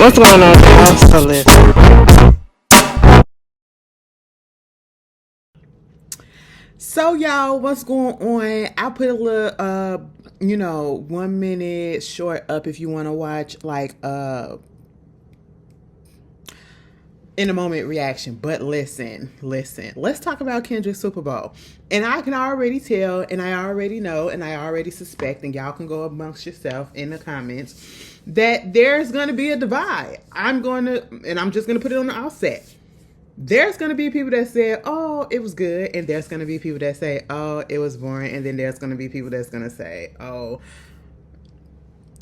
What's going on, y'all? So listen. So y'all, what's going on? I'll put a little 1 minute short up if you want to watch like in a moment reaction. But listen. Let's talk about Kendrick's Super Bowl. And I can already tell, and I already know, and I already suspect, and y'all can go amongst yourself in the comments that there's gonna be a divide. I'm just gonna put it on the offset. There's going to be people that say, oh, it was good. And there's going to be people that say, oh, it was boring. And then there's going to be people that's going to say, oh,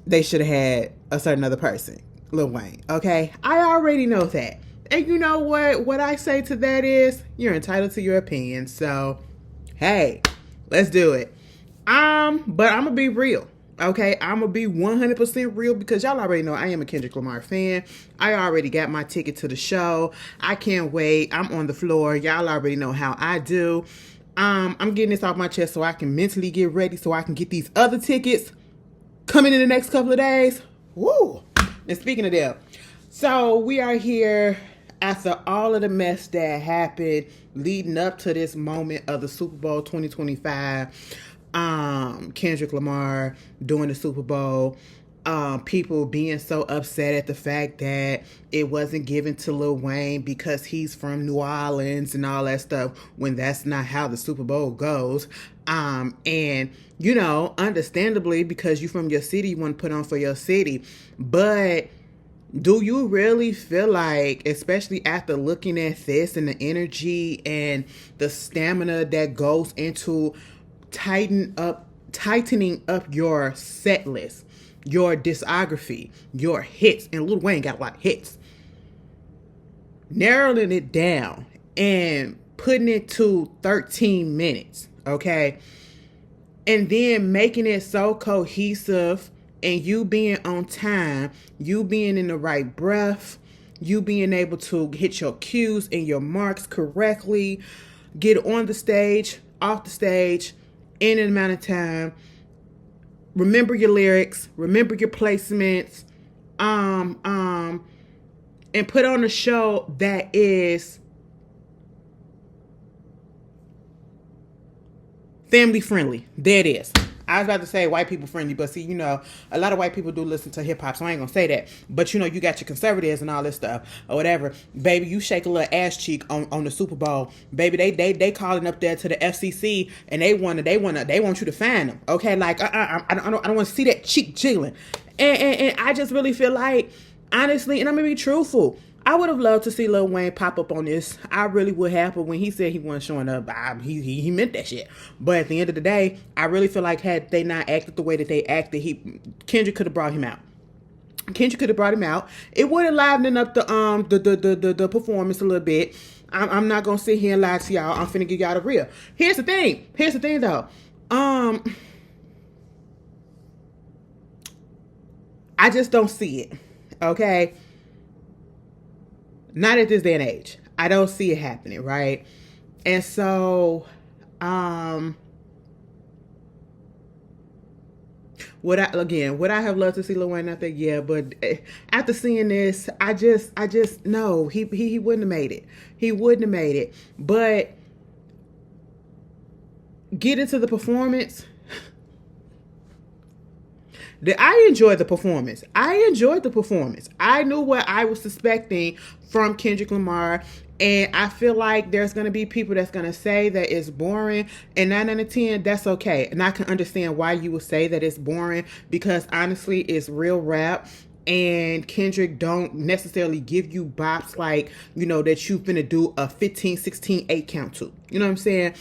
they should have had a certain other person, Lil Wayne. Okay? I already know that. And you know what? What I say to that is, you're entitled to your opinion. So, hey, let's do it. But I'm going to be real. Okay, I'm gonna be 100% real because y'all already know I am a Kendrick Lamar fan. I already got my ticket to the show. I can't wait. I'm on the floor. Y'all already know how I do. I'm getting this off my chest so I can mentally get ready so I can get these other tickets coming in the next couple of days. Woo! And speaking of them, so we are here after all of the mess that happened leading up to this moment of the Super Bowl 2025. Kendrick Lamar doing the Super Bowl, people being so upset at the fact that it wasn't given to Lil Wayne because he's from New Orleans and all that stuff, when that's not how the Super Bowl goes. And understandably, because you're from your city, you want to put on for your city. But do you really feel like, especially after looking at this and the energy and the stamina that goes into tightening up your set list, your discography, your hits, and Lil Wayne got a lot of hits, narrowing it down and putting it to 13 minutes, okay, and then making it so cohesive, and you being on time, you being in the right breath, you being able to hit your cues and your marks correctly, get on the stage, off the stage, in an amount of time, remember your lyrics, remember your placements, and put on a show that is family friendly. There it is. I was about to say white people friendly, but see, a lot of white people do listen to hip hop, so I ain't gonna say that. But you got your conservatives and all this stuff or whatever. Baby, you shake a little ass cheek on the Super Bowl. Baby, they calling up there to the FCC and they want you to find them. Okay, like I don't want to see that cheek jiggling. And I just really feel like, honestly, and I'm gonna be truthful, I would have loved to see Lil Wayne pop up on this. I really would have, but when he said he wasn't showing up, he meant that shit. But at the end of the day, I really feel like had they not acted the way that they acted, Kendrick could have brought him out. Kendrick could have brought him out. It would have livened up the performance a little bit. I'm not gonna sit here and lie to y'all. I'm finna give y'all the real. Here's the thing though. I just don't see it. Okay. Not at this day and age. I don't see it happening, right? And so, would I have loved to see Lil Wayne out there? Yeah, but after seeing this, I just no, he wouldn't have made it. He wouldn't have made it. But get into the performance. I enjoyed the performance. I knew what I was suspecting from Kendrick Lamar. And I feel like there's going to be people that's going to say that it's boring. And 9 out of 10, that's okay. And I can understand why you would say that it's boring. Because honestly, it's real rap. And Kendrick don't necessarily give you bops like, that you finna do a 15, 16, 8 count to. You know what I'm saying?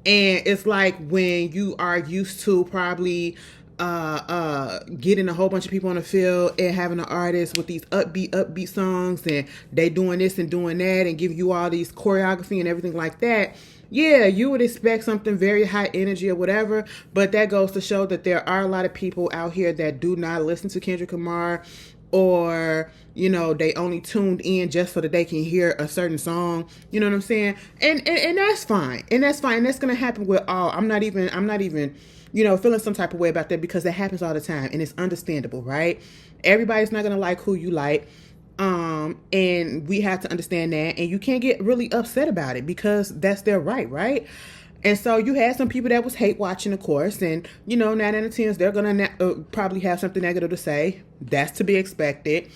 And it's like when you are used to probably getting a whole bunch of people on the field and having an artist with these upbeat songs, and they doing this and doing that and give you all these choreography and everything like that. Yeah, you would expect something very high energy or whatever, but that goes to show that there are a lot of people out here that do not listen to Kendrick Lamar, or they only tuned in just so that they can hear a certain song. You know what I'm saying? And that's fine. And that's gonna happen with all. I'm not even feeling some type of way about that, because that happens all the time and it's understandable, right? Everybody's not gonna like who you like. And we have to understand that, and you can't get really upset about it because that's their right? And so you had some people that was hate watching, of course, and 9 out of 10, they're gonna probably have something negative to say. That's to be expected.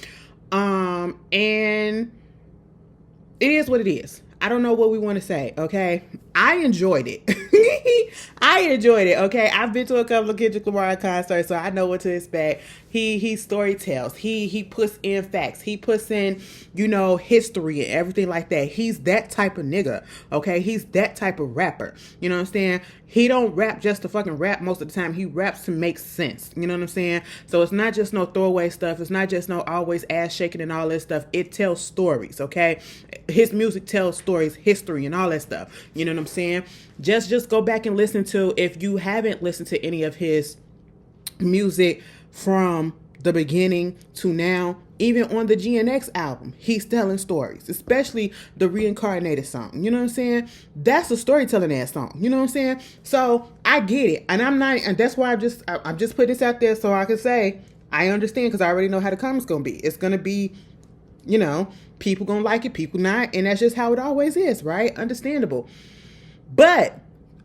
And it is what it is. I don't know what we want to say, okay? I enjoyed it. I enjoyed it, okay? I've been to a couple of Kendrick Lamar concerts, so I know what to expect. He story tells. He puts in facts. He puts in, history and everything like that. He's that type of nigga, okay? He's that type of rapper. You know what I'm saying? He don't rap just to fucking rap most of the time. He raps to make sense. You know what I'm saying? So it's not just no throwaway stuff. It's not just no always ass shaking and all this stuff. It tells stories, okay? His music tells stories, history, and all that stuff. You know what I'm saying? Just go back and listen to, if you haven't listened to any of his music from the beginning to now, even on the GNX album, he's telling stories, especially the Reincarnated song. You know what I'm saying? That's a storytelling ass song. You know what I'm saying? So I get it. And and that's why I'm just putting this out there so I can say, I understand, because I already know how the comments going to be. It's going to be, people going to like it, people not. And that's just how it always is, right? Understandable. But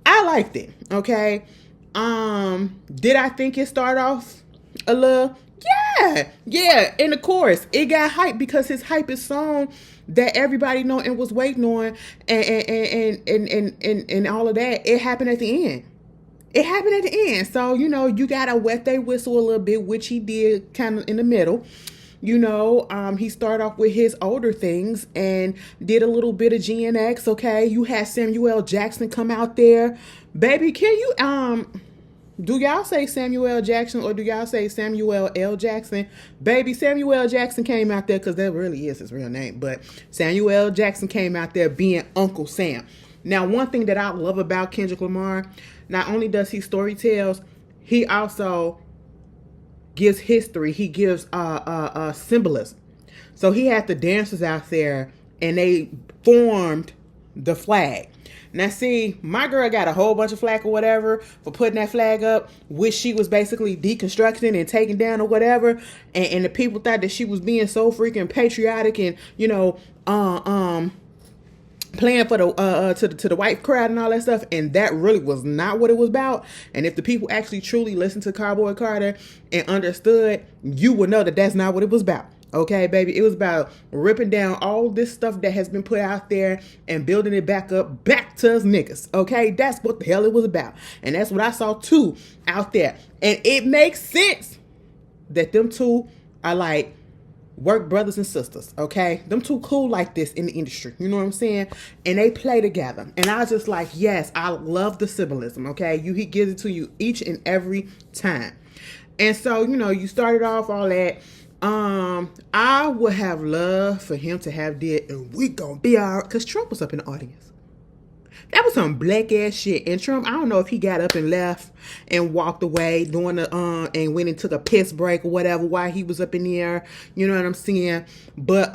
I liked it. Okay. Did I think it started off a little? Yeah. In the chorus, it got hype because his hype is song that everybody know and was waiting on, and all of that. It happened at the end. So you gotta wet their whistle a little bit, which he did kind of in the middle. He started off with his older things and did a little bit of GNX. Okay, you had Samuel Jackson come out there, baby. Can you do y'all say Samuel Jackson or do y'all say Samuel L. Jackson? Baby, Samuel Jackson came out there, because that really is his real name, but Samuel Jackson came out there being Uncle Sam. Now, one thing that I love about Kendrick Lamar, not only does he storytells, he also gives history. He gives symbolism. So he had the dancers out there and they formed the flag. Now, see, my girl got a whole bunch of flack or whatever for putting that flag up, which she was basically deconstructing and taking down or whatever. And the people thought that she was being so freaking patriotic and, playing for the to the white crowd and all that stuff. And that really was not what it was about. And if the people actually truly listened to Cowboy Carter and understood, you would know that that's not what it was about. Okay, baby, it was about ripping down all this stuff that has been put out there and building it back up, back to us niggas. Okay, that's what the hell it was about. And that's what I saw too out there. And it makes sense that them two are like work brothers and sisters. Okay, them two cool like this in the industry. You know what I'm saying? And they play together. And I was just like, yes, I love the symbolism. Okay, he gives it to you each and every time. And so, you started off all that. I would have loved for him to have did, and we gonna be all right, because Trump was up in the audience. That was some black ass shit. And Trump, I don't know if he got up and left and walked away doing and went and took a piss break or whatever while he was up in the air. You know what I'm saying? But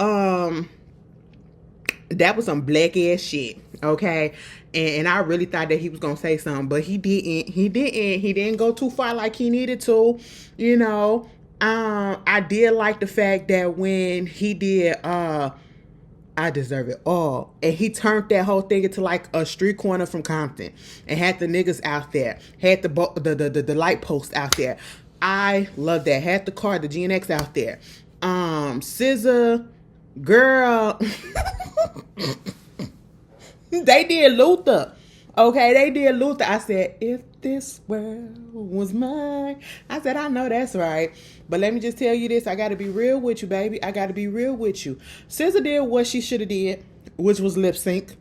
that was some black ass shit. Okay. And I really thought that he was gonna say something, but he didn't. He didn't go too far like he needed to. I did like the fact that when he did I Deserve It All, and he turned that whole thing into like a street corner from Compton and had the niggas out there, had the light post out there. I love that. Had the car, the GNX out there. SZA, girl, they did Luther. Okay, they did Luther. I said, if this world was mine. I said, I know that's right. But let me just tell you this. I got to be real with you, baby. I got to be real with you. SZA did what she should have did, which was lip sync.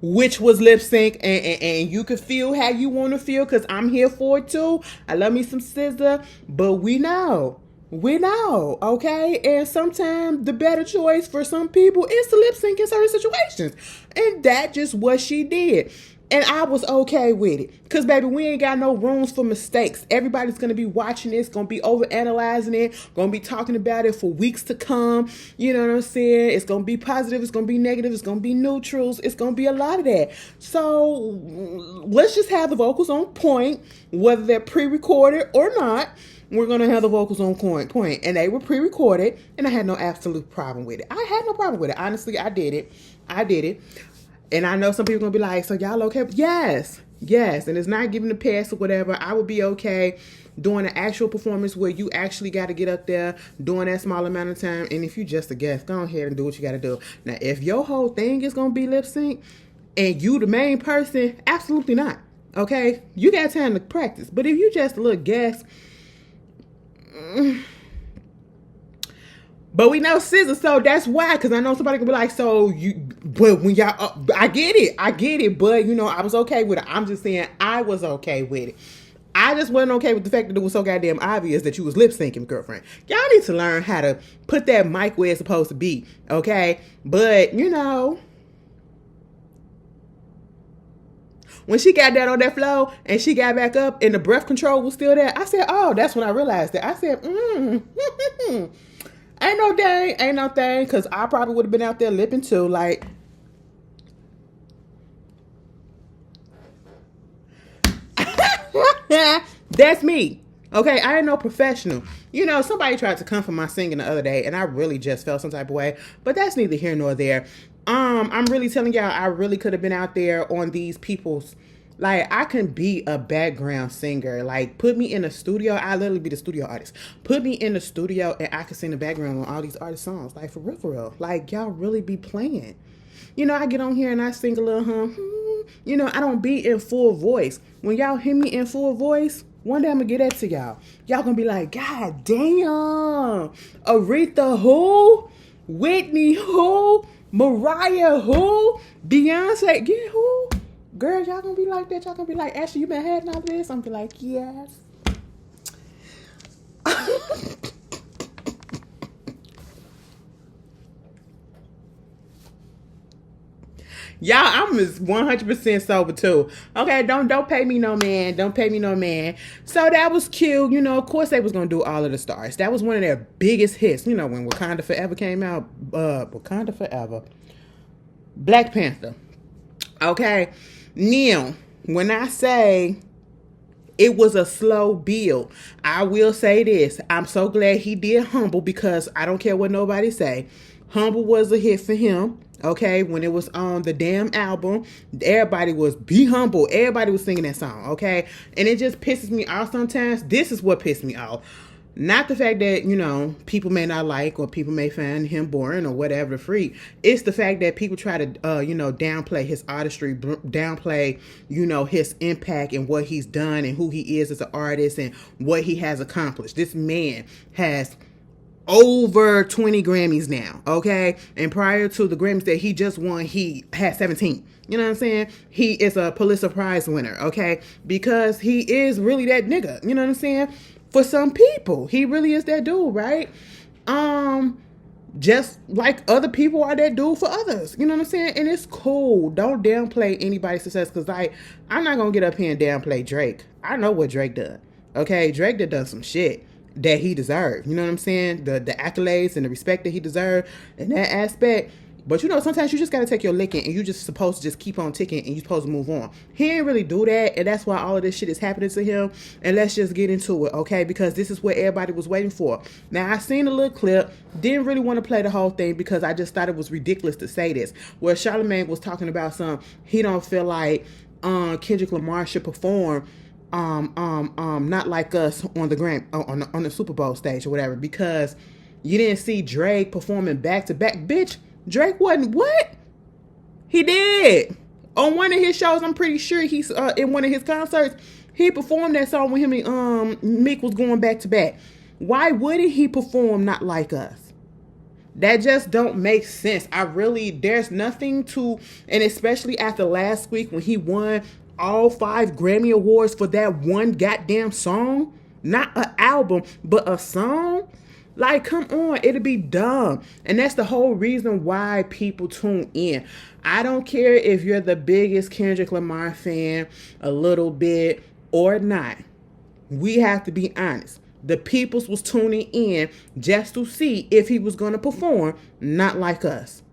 And you can feel how you want to feel, because I'm here for it too. I love me some SZA, but we know, okay? And sometimes the better choice for some people is to lip sync in certain situations. And that just what she did. And I was okay with it. Because, baby, we ain't got no rooms for mistakes. Everybody's going to be watching this, going to be overanalyzing it, going to be talking about it for weeks to come. You know what I'm saying? It's going to be positive. It's going to be negative. It's going to be neutrals. It's going to be a lot of that. So let's just have the vocals on point, whether they're pre-recorded or not. we're going to have the vocals on point. And they were pre-recorded, and I had no absolute problem with it. I had no problem with it. Honestly, I did it. And I know some people are going to be like, so y'all okay? Yes. And it's not giving the pass or whatever. I would be okay doing an actual performance where you actually got to get up there doing that small amount of time. And if you just a guest, go ahead and do what you got to do. Now, if your whole thing is going to be lip sync and you the main person, absolutely not. Okay? You got time to practice. But if you just a little guest, but we know SZA, so that's why. Because I know somebody can be like, so you, but when y'all, I get it. But you know, I was okay with it. I'm just saying, I was okay with it. I just wasn't okay with the fact that it was so goddamn obvious that you was lip syncing, girlfriend. Y'all need to learn how to put that mic where it's supposed to be, okay? But you know, when she got down on that floor and she got back up and the breath control was still there, I said, oh, that's when I realized that. I said, ain't no thing, because I probably would have been out there lipping too, like. That's me. Okay, I ain't no professional. You know, somebody tried to come for my singing the other day, and I really just felt some type of way. But that's neither here nor there. I'm really telling y'all, I really could have been out there on these people's. Like, I can be a background singer. Like, put me in a studio. I literally be the studio artist. Put me in the studio, and I can sing the background on all these artist songs. Like, for real. Like, y'all really be playing. You know, I get on here and I sing a little You know, I don't be in full voice. When y'all hear me in full voice, one day I'm going to get that to y'all. Y'all going to be like, God damn. Aretha who? Whitney who? Mariah who? Beyonce, get who? Girls, y'all going to be like that. Y'all going to be like, Ashley, you been having all this? I'm going to be like, yes. Y'all, I'm 100% sober too. Okay, don't pay me no man. Don't pay me no man. So that was cute. You know, of course they was gonna do All of the Stars. That was one of their biggest hits. You know, when Wakanda Forever came out. Wakanda Forever. Black Panther. Okay. Now, when I say it was a slow build, I will say this. I'm so glad he did Humble, because I don't care what nobody say. Humble was a hit for him. Okay, when it was on the damn album, everybody was Be Humble. Everybody was singing that song, okay? And it just pisses me off sometimes. This is what pissed me off. Not the fact that, you know, people may not like or people may find him boring or whatever the freak. It's the fact that people try to, you know, downplay his artistry, downplay, you know, his impact and what he's done and who he is as an artist and what he has accomplished. This man has over 20 Grammys now, okay? And prior to the Grammys that he just won, he had 17. You know what I'm saying? He is a Pulitzer Prize winner, okay? Because he is really that nigga. You know what I'm saying? For some people, he really is that dude, right? Just like other people are that dude for others. You know what I'm saying? And it's cool. Don't downplay anybody's success, because I'm not going to get up here and downplay Drake. I know what Drake done, okay? Drake done some shit that he deserved. You know what I'm saying? The accolades and the respect that he deserved in that aspect. But you know, sometimes you just got to take your licking and you just supposed to just keep on ticking and you supposed to move on. He ain't really do that, and that's why all of this shit is happening to him. And let's just get into it, okay? Because this is what everybody was waiting for. Now, I seen a little clip. Didn't really want to play the whole thing because I just thought it was ridiculous to say this. Where Charlamagne was talking about he don't feel like Kendrick Lamar should perform Not Like Us on the on the Super Bowl stage or whatever, because you didn't see Drake performing back to back. Bitch, Drake wasn't what? He did. On one of his shows, I'm pretty sure he's in one of his concerts, he performed that song with him and Meek was going back to back. Why wouldn't he perform Not Like Us? That just don't make sense. There's nothing to, and especially after last week when he won all 5 Grammy Awards for that one goddamn song, not an album, but a song. Like, come on, it'll be dumb. And that's the whole reason why people tune in. I don't care if you're the biggest Kendrick Lamar fan, a little bit or not. We have to be honest. The peoples was tuning in just to see if he was going to perform Not Like Us.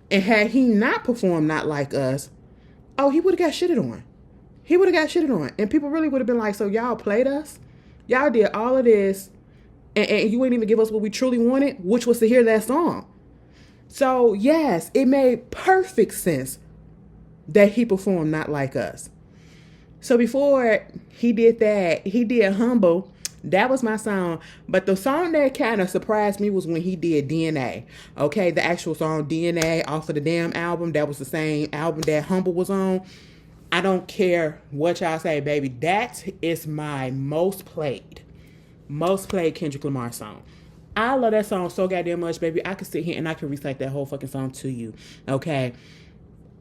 And had he not performed Not Like Us, he would have got shitted on. He would have got shitted on. And people really would have been like, so y'all played us? Y'all did all of this, and you ain't even give us what we truly wanted, which was to hear that song. So, yes, it made perfect sense that he performed Not Like Us. So before he did that, he did Humble. That was my song. But the song that kind of surprised me was when he did DNA. Okay, the actual song DNA off of the damn album. That was the same album that Humble was on. I don't care what y'all say, baby. That is my most played Kendrick Lamar song. I love that song so goddamn much, baby. I could sit here and I could recite that whole fucking song to you. Okay.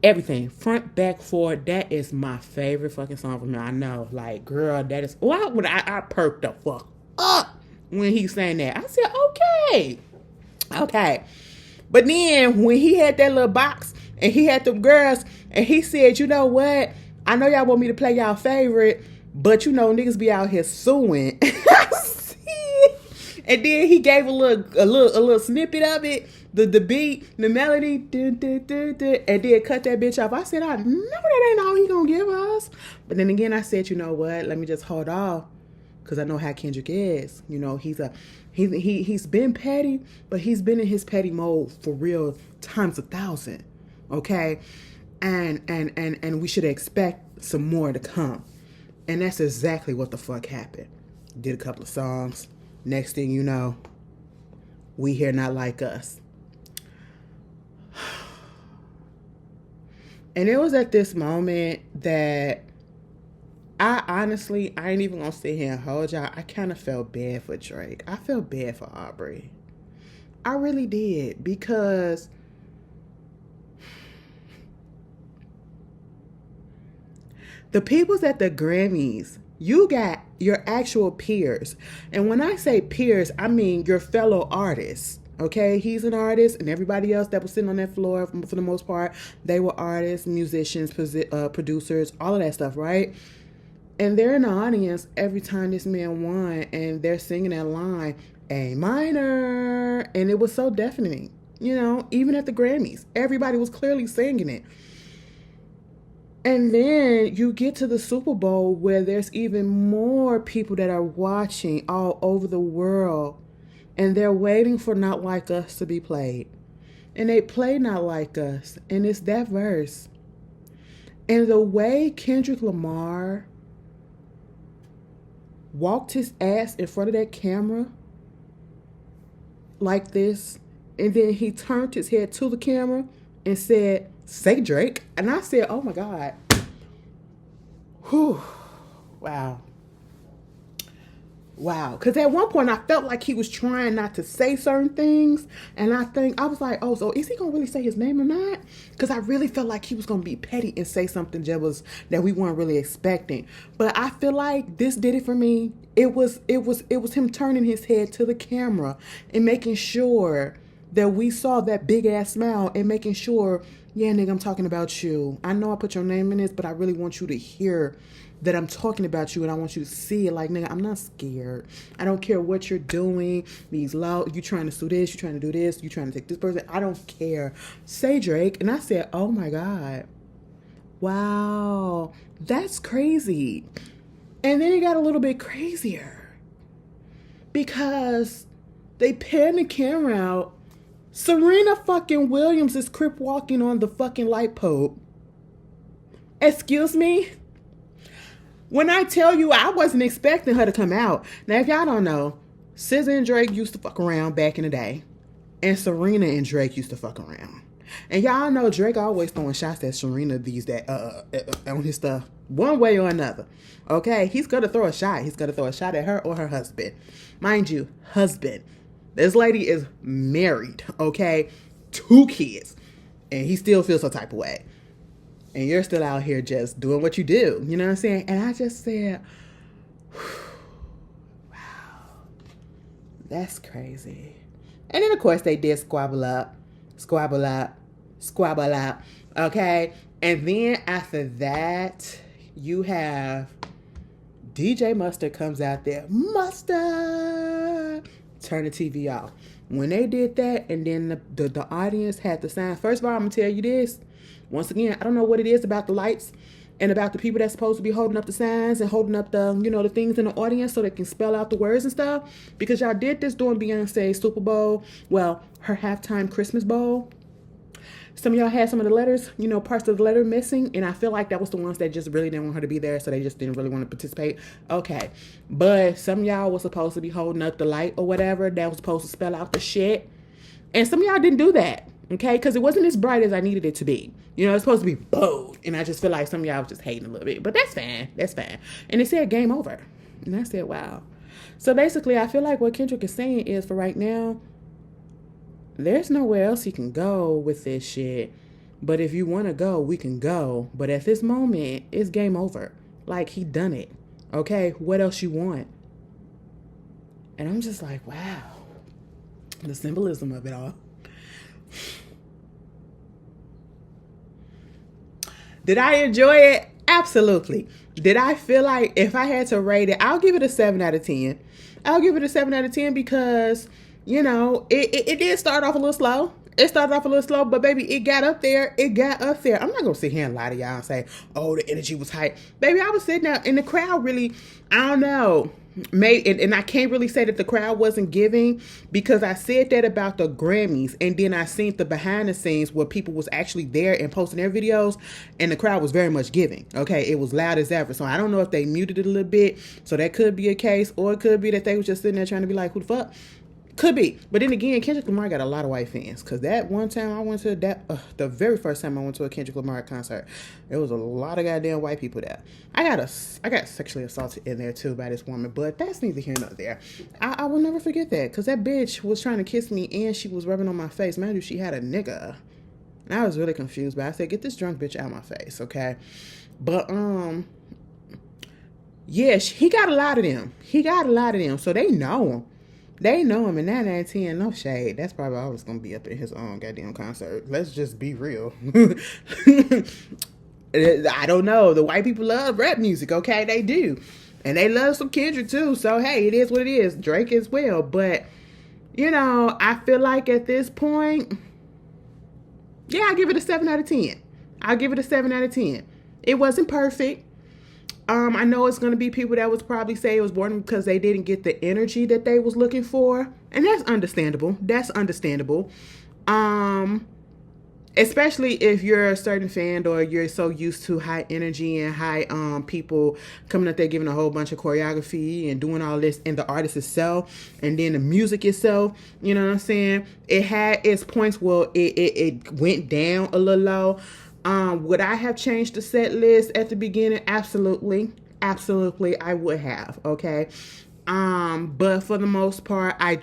Everything, front, back, forward. That is my favorite fucking song from him. I know, like, girl, that is. Well, I perked the fuck up when he sang that. I said, okay. But then when he had that little box and he had them girls and he said, you know what? I know y'all want me to play y'all favorite, but you know niggas be out here suing. And then he gave a little snippet of it, the beat, the melody, and then cut that bitch off. I said, I know that ain't all he gonna give us. But then again, I said, you know what? Let me just hold off, because I know how Kendrick is. You know, he's been petty, but he's been in his petty mode for real times 1,000. Okay, and we should expect some more to come. And that's exactly what the fuck happened. Did a couple of songs. Next thing you know, we hear Not Like Us. And it was at this moment that I ain't even gonna sit here and hold y'all. I kind of felt bad for Drake. I felt bad for Aubrey. I really did, because the people's at the Grammys, you got your actual peers. And when I say peers, I mean your fellow artists. Okay, he's an artist, and everybody else that was sitting on that floor, for the most part, they were artists, musicians, producers, all of that stuff, right? And they're in the audience every time this man won, and they're singing that line, A minor. And it was so deafening. You know, even at the Grammys, everybody was clearly singing it. And then you get to the Super Bowl, where there's even more people that are watching all over the world, and they're waiting for Not Like Us to be played. And they play Not Like Us, and it's that verse. And the way Kendrick Lamar walked his ass in front of that camera like this, and then he turned his head to the camera and said, "Say Drake." And I said, oh my God. Whew. Wow. Because at one point I felt like he was trying not to say certain things. And I was like, oh, so is he going to really say his name or not? Because I really felt like he was going to be petty and say something that we weren't really expecting. But I feel like this did it for me. It was him turning his head to the camera and making sure that we saw that big ass smile, and making sure, yeah, nigga, I'm talking about you. I know I put your name in this, but I really want you to hear that I'm talking about you, and I want you to see it. Like, nigga, I'm not scared. I don't care what you're doing. These law, you trying to sue this, you trying to do this, you trying to take this person. I don't care. Say Drake. And I said, oh my God. Wow. That's crazy. And then it got a little bit crazier, because they panned the camera out. Serena fucking Williams is crip walking on the fucking light pole. Excuse me? When I tell you, I wasn't expecting her to come out. Now, if y'all don't know, SZA and Drake used to fuck around back in the day. And Serena and Drake used to fuck around. And y'all know Drake always throwing shots at Serena these days on his stuff, one way or another. Okay? He's going to throw a shot. He's going to throw a shot at her or her husband. Mind you, husband. This lady is married, okay? 2 kids. And he still feels some type of way. And you're still out here just doing what you do. You know what I'm saying? And I just said, wow, that's crazy. And then, of course, they did squabble up. Okay? And then after that, you have DJ Mustard comes out there. Mustard! Turn the TV off. When they did that, and then the audience had the sign. First of all, I'm going to tell you this. Once again, I don't know what it is about the lights, and about the people that's supposed to be holding up the signs and holding up the, you know, the things in the audience so they can spell out the words and stuff. Because y'all did this during Beyonce's Super Bowl. Well, her halftime Christmas bowl. Some of y'all had some of the letters, you know, parts of the letter missing. And I feel like that was the ones that just really didn't want her to be there. So they just didn't really want to participate. Okay. But some of y'all was supposed to be holding up the light or whatever that was supposed to spell out the shit. And some of y'all didn't do that. Okay. Because it wasn't as bright as I needed it to be. You know, it's supposed to be bold. And I just feel like some of y'all was just hating a little bit. But that's fine. That's fine. And it said game over. And I said, wow. So basically, I feel like what Kendrick is saying is for right now, there's nowhere else he can go with this shit. But if you want to go, we can go. But at this moment, it's game over. Like, he done it. Okay? What else you want? And I'm just like, wow. The symbolism of it all. Did I enjoy it? Absolutely. Did I feel like if I had to rate it, I'll give it a 7 out of 10. I'll give it a 7 out of 10 because, you know, it did start off a little slow. It started off a little slow, but baby, it got up there. It got up there. I'm not going to sit here and lie to y'all and say, oh, the energy was hype. Baby, I was sitting there and the crowd really, I don't know. And I can't really say that the crowd wasn't giving because I said that about the Grammys and then I seen the behind the scenes where people was actually there and posting their videos and the crowd was very much giving. Okay, it was loud as ever. So I don't know if they muted it a little bit. So that could be a case, or it could be that they was just sitting there trying to be like, who the fuck? Could be. But then again, Kendrick Lamar got a lot of white fans. Because that one time I went to the very first time I went to a Kendrick Lamar concert, there was a lot of goddamn white people there. I got sexually assaulted in there too by this woman. But that's neither here nor there. I will never forget that. Because that bitch was trying to kiss me and she was rubbing on my face. Mind you, she had a nigga. And I was really confused. But I said, get this drunk bitch out of my face. Okay. But, yeah, he got a lot of them. He got a lot of them. So they know him. They know him, and 9 out of 10, no shade. That's probably always going to be up in his own goddamn concert. Let's just be real. I don't know. The white people love rap music, okay? They do. And they love some Kendrick, too. So, hey, it is what it is. Drake as well. But, you know, I feel like at this point, yeah, I'll give it a 7 out of 10. I'll give it a 7 out of 10. It wasn't perfect. I know it's going to be people that would probably say it was boring because they didn't get the energy that they was looking for. And that's understandable. That's understandable. Especially if you're a certain fan or you're so used to high energy and high people coming up there giving a whole bunch of choreography and doing all this, and the artist itself and then the music itself, you know what I'm saying? It had its points where it went down a little low. Would I have changed the set list at the beginning? Absolutely. Absolutely, I would have. Okay. But for the most part, I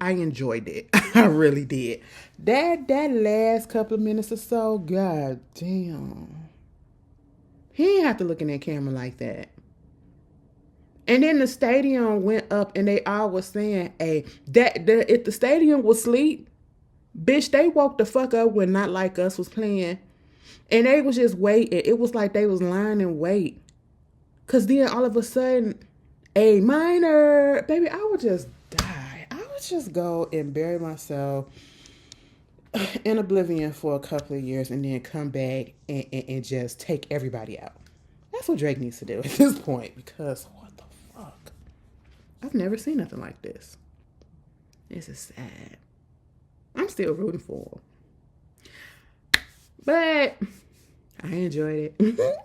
enjoyed it. I really did. That last couple of minutes or so, god damn. He didn't have to look in that camera like that. And then the stadium went up and they all was saying, hey, if the stadium was asleep, bitch, they woke the fuck up when Not Like Us was playing. And they was just waiting. It was like they was lying in wait. Because then all of a sudden, A minor. Baby, I would just die. I would just go and bury myself in oblivion for a couple of years and then come back and just take everybody out. That's what Drake needs to do at this point. Because what the fuck? I've never seen nothing like this. This is sad. I'm still rooting for him. But I enjoyed it.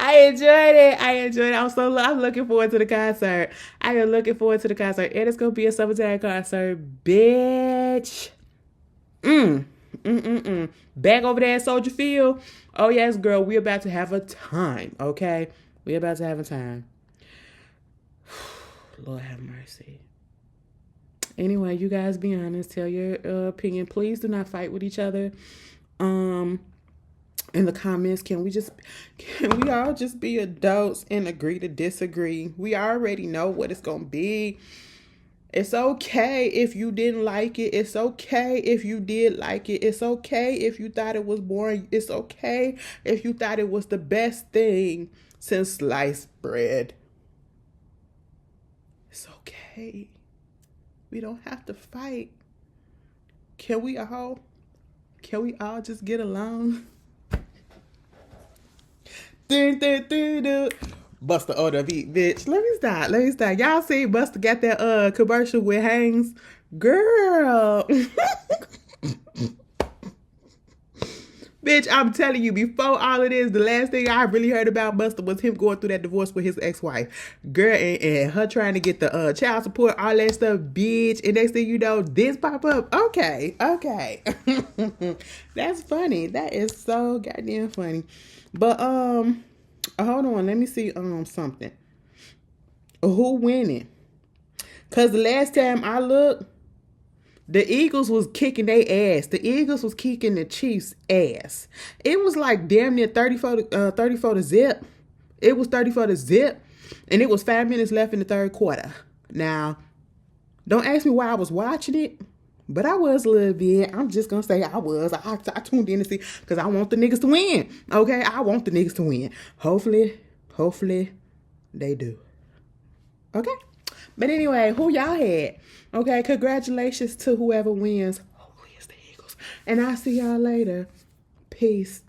I enjoyed it. I'm looking forward to the concert. I am looking forward to the concert. And it's going to be a summertime concert, bitch. Back over there at Soldier Field. Oh, yes, girl. We're about to have a time, okay? We're about to have a time. Lord have mercy. Anyway, you guys be honest. Tell your opinion. Please do not fight with each other. In the comments, can we all just be adults and agree to disagree? We already know what it's gonna be. It's okay if you didn't like it. It's okay if you did like it. It's okay if you thought it was boring. It's okay if you thought it was the best thing since sliced bread. It's okay. We don't have to fight. Can we all just get along? Dun, dun, dun, dun. Buster on the beat, bitch. Let me stop. Y'all see Buster got that commercial with Haynes? Girl. Bitch, I'm telling you, before all of this, the last thing I really heard about Buster was him going through that divorce with his ex-wife. Girl, and her trying to get the child support, all that stuff, bitch. And next thing you know, this pop up. Okay. That's funny. That is so goddamn funny. But, hold on. Let me see something. Who winning? Because the last time I looked, the Eagles was kicking their ass. The Eagles was kicking the Chiefs' ass. It was like damn near 34 to zip. It was 34 to zip. And it was 5 minutes left in the third quarter. Now, don't ask me why I was watching it, but I was a little bit. I'm just going to say I was. I tuned in to see because I want the niggas to win. Okay? I want the niggas to win. Hopefully, they do. Okay? But anyway, who y'all had? Okay, congratulations to whoever wins. Hopefully it's the Eagles. And I'll see y'all later. Peace.